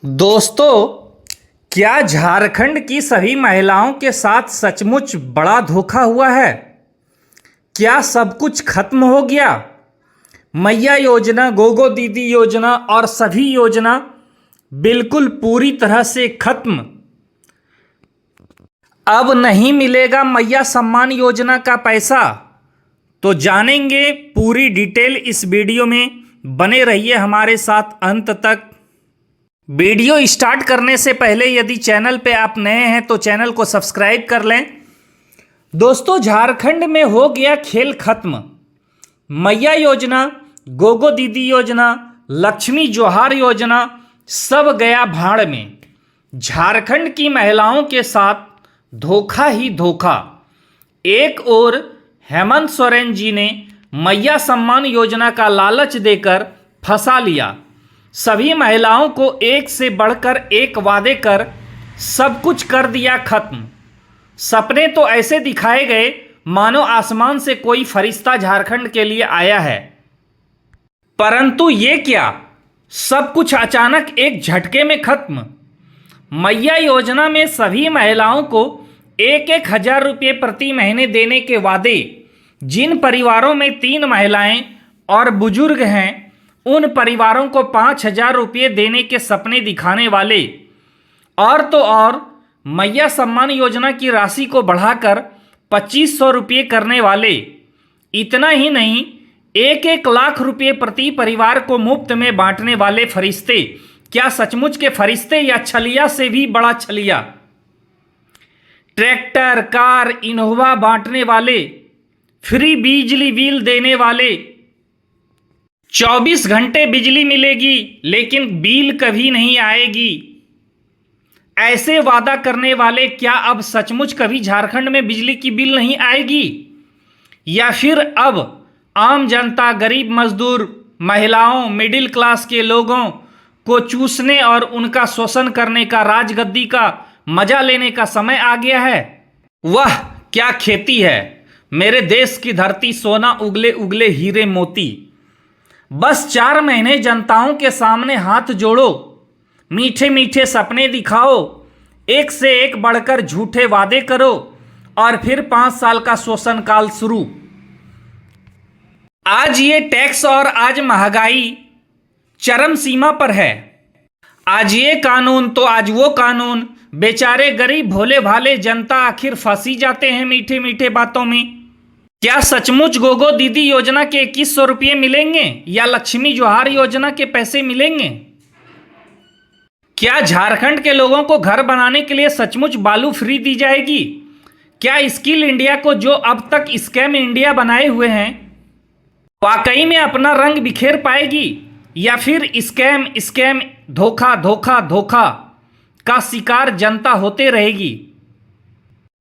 दोस्तों, क्या झारखंड की सभी महिलाओं के साथ सचमुच बड़ा धोखा हुआ है? क्या सब कुछ खत्म हो गया? मैया योजना, गोगो दीदी योजना और सभी योजना बिल्कुल पूरी तरह से खत्म। अब नहीं मिलेगा मैया सम्मान योजना का पैसा। तो जानेंगे पूरी डिटेल इस वीडियो में। बने रहिए हमारे साथ अंत तक। वीडियो स्टार्ट करने से पहले यदि चैनल पे आप नए हैं तो चैनल को सब्सक्राइब कर लें। दोस्तों, झारखंड में हो गया खेल खत्म। मैया योजना, गोगो दीदी योजना, लक्ष्मी जोहार योजना सब गया भाड़ में। झारखंड की महिलाओं के साथ धोखा ही धोखा। एक ओर हेमंत सोरेन जी ने मैया सम्मान योजना का लालच देकर फंसा लिया। सभी महिलाओं को एक से बढ़कर एक वादे कर सब कुछ कर दिया खत्म। सपने तो ऐसे दिखाए गए मानो आसमान से कोई फरिश्ता झारखंड के लिए आया है। परंतु ये क्या, सब कुछ अचानक एक झटके में खत्म। मैया योजना में सभी महिलाओं को 1,000 रुपये प्रति महीने देने के वादे। जिन परिवारों में 3 महिलाएं और बुजुर्ग हैं उन परिवारों को 5,000 रुपये देने के सपने दिखाने वाले। और तो और मैया सम्मान योजना की राशि को बढ़ाकर 2,500 रुपये करने वाले। इतना ही नहीं, 1-1 लाख रुपये प्रति परिवार को मुफ्त में बांटने वाले फरिश्ते। क्या सचमुच के फरिश्ते या छलिया से भी बड़ा छलिया। ट्रैक्टर, कार, इनोवा बांटने वाले, फ्री बिजली बिल देने वाले। 24 घंटे बिजली मिलेगी लेकिन बिल कभी नहीं आएगी, ऐसे वादा करने वाले। क्या अब सचमुच कभी झारखंड में बिजली की बिल नहीं आएगी? या फिर अब आम जनता, गरीब मजदूर, महिलाओं, मिडिल क्लास के लोगों को चूसने और उनका शोषण करने का, राजगद्दी का मजा लेने का समय आ गया है? वह क्या खेती है मेरे देश की धरती, सोना उगले उगले हीरे मोती। बस 4 महीने जनताओं के सामने हाथ जोड़ो, मीठे मीठे सपने दिखाओ, एक से एक बढ़कर झूठे वादे करो और फिर 5 साल का शोषण काल शुरू। आज ये टैक्स और आज महंगाई चरम सीमा पर है। आज ये कानून तो आज वो कानून। बेचारे गरीब भोले भाले जनता आखिर फंसी जाते हैं मीठे मीठे बातों में। क्या सचमुच गोगो दीदी योजना के 2,100 रुपये मिलेंगे या लक्ष्मी जोहार योजना के पैसे मिलेंगे? क्या झारखंड के लोगों को घर बनाने के लिए सचमुच बालू फ्री दी जाएगी? क्या स्किल इंडिया को, जो अब तक स्कैम इंडिया बनाए हुए हैं, वाकई में अपना रंग बिखेर पाएगी? या फिर स्कैम, धोखा धोखा धोखा का शिकार जनता होते रहेगी?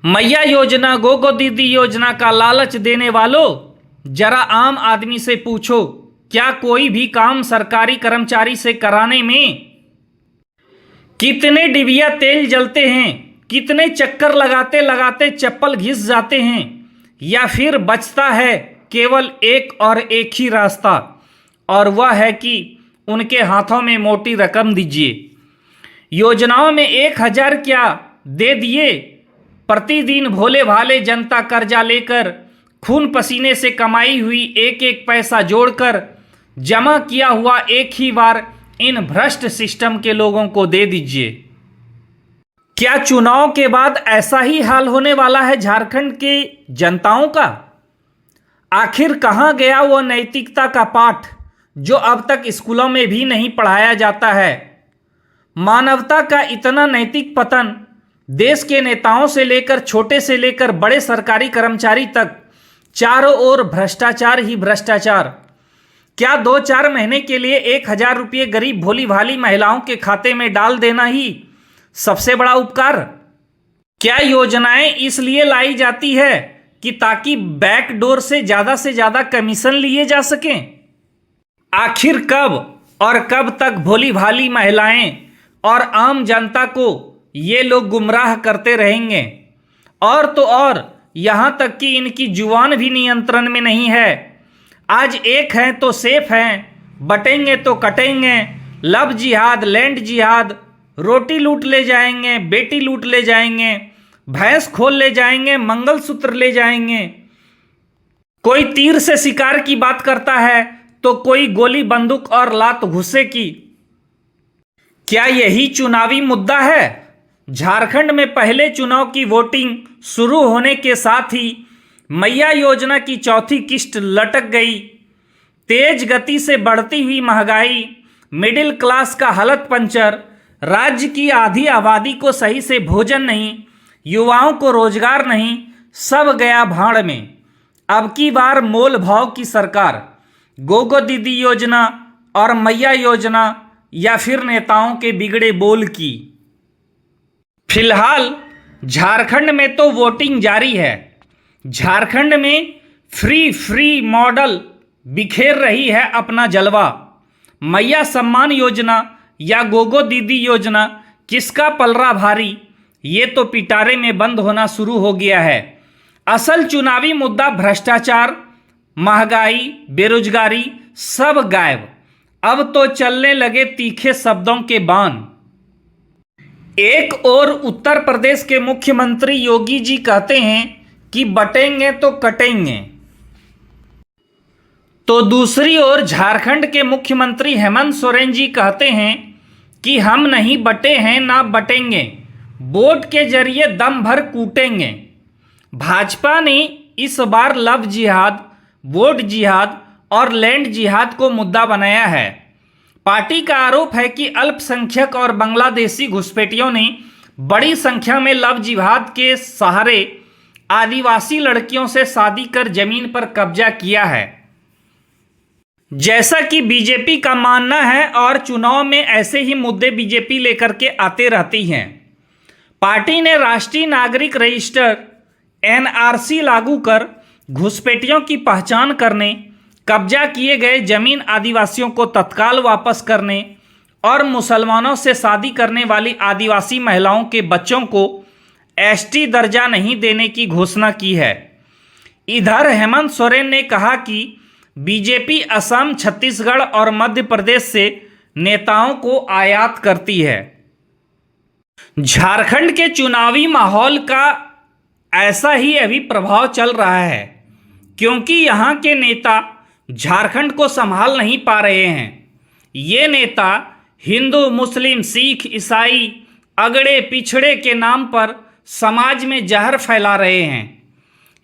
मैया योजना, गोगो दीदी योजना का लालच देने वालों, जरा आम आदमी से पूछो, क्या कोई भी काम सरकारी कर्मचारी से कराने में कितने डिबिया तेल जलते हैं, कितने चक्कर लगाते लगाते चप्पल घिस जाते हैं? या फिर बचता है केवल एक और एक ही रास्ता, और वह है कि उनके हाथों में मोटी रकम दीजिए। योजनाओं में 1,000 क्या दे दिए, प्रतिदिन भोले भाले जनता कर्जा लेकर खून पसीने से कमाई हुई एक एक पैसा जोड़कर जमा किया हुआ एक ही बार इन भ्रष्ट सिस्टम के लोगों को दे दीजिए। क्या चुनाव के बाद ऐसा ही हाल होने वाला है झारखंड के जनताओं का? आखिर कहाँ गया वो नैतिकता का पाठ जो अब तक स्कूलों में भी नहीं पढ़ाया जाता है? मानवता का इतना नैतिक पतन, देश के नेताओं से लेकर छोटे से लेकर बड़े सरकारी कर्मचारी तक, चारों ओर भ्रष्टाचार ही भ्रष्टाचार। क्या 2-4 महीने के लिए 1,000 रुपये गरीब भोली भाली महिलाओं के खाते में डाल देना ही सबसे बड़ा उपकार? क्या योजनाएं इसलिए लाई जाती है कि ताकि बैकडोर से ज़्यादा कमीशन लिए जा सकें? आखिर कब और कब तक भोली भाली महिलाएं और आम जनता को ये लोग गुमराह करते रहेंगे? और तो और यहाँ तक कि इनकी जुबान भी नियंत्रण में नहीं है। आज एक हैं तो सेफ हैं, बटेंगे तो कटेंगे, लव जिहाद, लैंड जिहाद, रोटी लूट ले जाएंगे, बेटी लूट ले जाएंगे, भैंस खोल ले जाएंगे, मंगलसूत्र ले जाएंगे। कोई तीर से शिकार की बात करता है तो कोई गोली बंदूक और लात घुस्से की। क्या यही चुनावी मुद्दा है? झारखंड में पहले चुनाव की वोटिंग शुरू होने के साथ ही मैया योजना की चौथी किस्त लटक गई। तेज गति से बढ़ती हुई महंगाई, मिडिल क्लास का हालत पंचर, राज्य की आधी आबादी को सही से भोजन नहीं, युवाओं को रोजगार नहीं, सब गया भाड़ में। अब की बार मोल भाव की सरकार, गोगो दीदी योजना और मैया योजना, या फिर नेताओं के बिगड़े बोल की। फिलहाल झारखंड में तो वोटिंग जारी है। झारखंड में फ्री मॉडल बिखेर रही है अपना जलवा। मैया सम्मान योजना या गोगो दीदी योजना, किसका पलड़ा भारी, ये तो पिटारे में बंद होना शुरू हो गया है। असल चुनावी मुद्दा भ्रष्टाचार, महंगाई, बेरोजगारी सब गायब। अब तो चलने लगे तीखे शब्दों के बाण। एक ओर उत्तर प्रदेश के मुख्यमंत्री योगी जी कहते हैं कि बटेंगे तो कटेंगे, तो दूसरी ओर झारखंड के मुख्यमंत्री हेमंत सोरेन जी कहते हैं कि हम नहीं बटे हैं ना बटेंगे, वोट के जरिए दम भर कूटेंगे। भाजपा ने इस बार लव जिहाद, वोट जिहाद और लैंड जिहाद को मुद्दा बनाया है। पार्टी का आरोप है कि अल्पसंख्यक और बांग्लादेशी घुसपैठियों ने बड़ी संख्या में लव जिहाद के सहारे आदिवासी लड़कियों से शादी कर जमीन पर कब्जा किया है, जैसा कि बीजेपी का मानना है। और चुनाव में ऐसे ही मुद्दे बीजेपी लेकर के आते रहती हैं। पार्टी ने राष्ट्रीय नागरिक रजिस्टर NRC लागू कर घुसपैठियों की पहचान करने, कब्जा किए गए जमीन आदिवासियों को तत्काल वापस करने और मुसलमानों से शादी करने वाली आदिवासी महिलाओं के बच्चों को ST दर्जा नहीं देने की घोषणा की है। इधर हेमंत सोरेन ने कहा कि बीजेपी असम, छत्तीसगढ़ और मध्य प्रदेश से नेताओं को आयात करती है। झारखंड के चुनावी माहौल का ऐसा ही अभी प्रभाव चल रहा है, क्योंकि यहाँ के नेता झारखंड को संभाल नहीं पा रहे हैं। ये नेता हिंदू, मुस्लिम, सिख, ईसाई, अगड़े पिछड़े के नाम पर समाज में जहर फैला रहे हैं।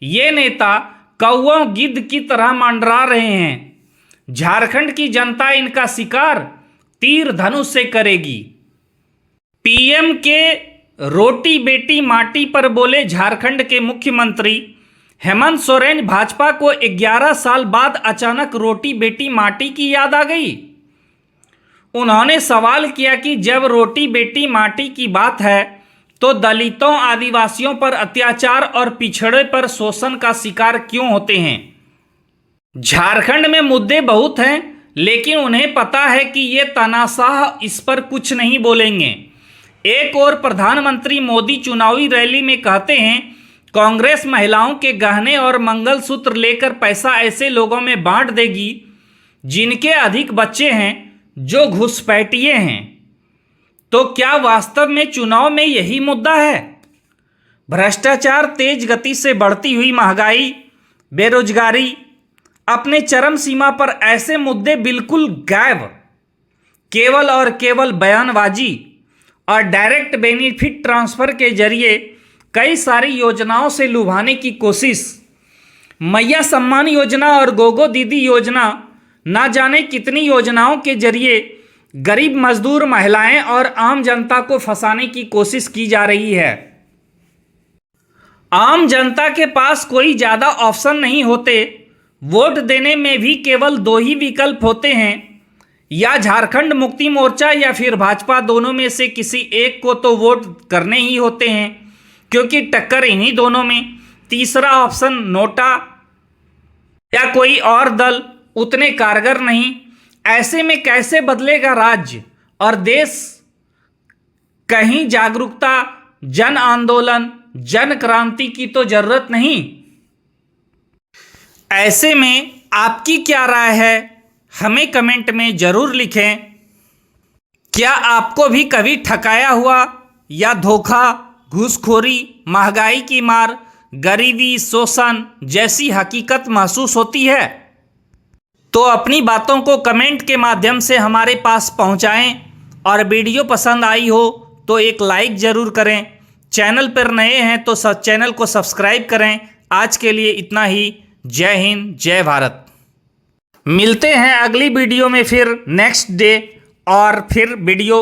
ये नेता कौओं गिद्ध की तरह मंडरा रहे हैं। झारखंड की जनता इनका शिकार तीर धनुष से करेगी। PM के रोटी बेटी माटी पर बोले झारखंड के मुख्यमंत्री हेमंत सोरेन। भाजपा को 11 साल बाद अचानक रोटी बेटी माटी की याद आ गई। उन्होंने सवाल किया कि जब रोटी बेटी माटी की बात है तो दलितों, आदिवासियों पर अत्याचार और पिछड़े पर शोषण का शिकार क्यों होते हैं? झारखंड में मुद्दे बहुत हैं, लेकिन उन्हें पता है कि ये तानाशाह इस पर कुछ नहीं बोलेंगे। एक और प्रधानमंत्री मोदी चुनावी रैली में कहते हैं कांग्रेस महिलाओं के गहने और मंगलसूत्र लेकर पैसा ऐसे लोगों में बांट देगी जिनके अधिक बच्चे हैं, जो घुसपैठिए हैं। तो क्या वास्तव में चुनाव में यही मुद्दा है? भ्रष्टाचार, तेज गति से बढ़ती हुई महंगाई, बेरोजगारी अपने चरम सीमा पर, ऐसे मुद्दे बिल्कुल गायब। केवल और केवल बयानबाजी और डायरेक्ट बेनिफिट ट्रांसफर के जरिए कई सारी योजनाओं से लुभाने की कोशिश। मैया सम्मान योजना और गोगो दीदी योजना, ना जाने कितनी योजनाओं के जरिए गरीब मजदूर, महिलाएं और आम जनता को फंसाने की कोशिश की जा रही है। आम जनता के पास कोई ज़्यादा ऑप्शन नहीं होते। वोट देने में भी केवल 2 ही विकल्प होते हैं, या झारखंड मुक्ति मोर्चा या फिर भाजपा। दोनों में से किसी एक को तो वोट करने ही होते हैं, क्योंकि टक्कर इन्हीं दोनों में। तीसरा ऑप्शन नोटा या कोई और दल उतने कारगर नहीं। ऐसे में कैसे बदलेगा राज्य और देश? कहीं जागरूकता, जन आंदोलन, जन क्रांति की तो जरूरत नहीं। ऐसे में आपकी क्या राय है, हमें कमेंट में जरूर लिखें। क्या आपको भी कभी ठकाया हुआ या धोखा, घूसखोरी, महंगाई की मार, गरीबी, शोषण जैसी हकीकत महसूस होती है? तो अपनी बातों को कमेंट के माध्यम से हमारे पास पहुंचाएं और वीडियो पसंद आई हो तो एक लाइक ज़रूर करें। चैनल पर नए हैं तो चैनल को सब्सक्राइब करें। आज के लिए इतना ही। जय हिंद, जय भारत। मिलते हैं अगली वीडियो में फिर नेक्स्ट डे और फिर वीडियो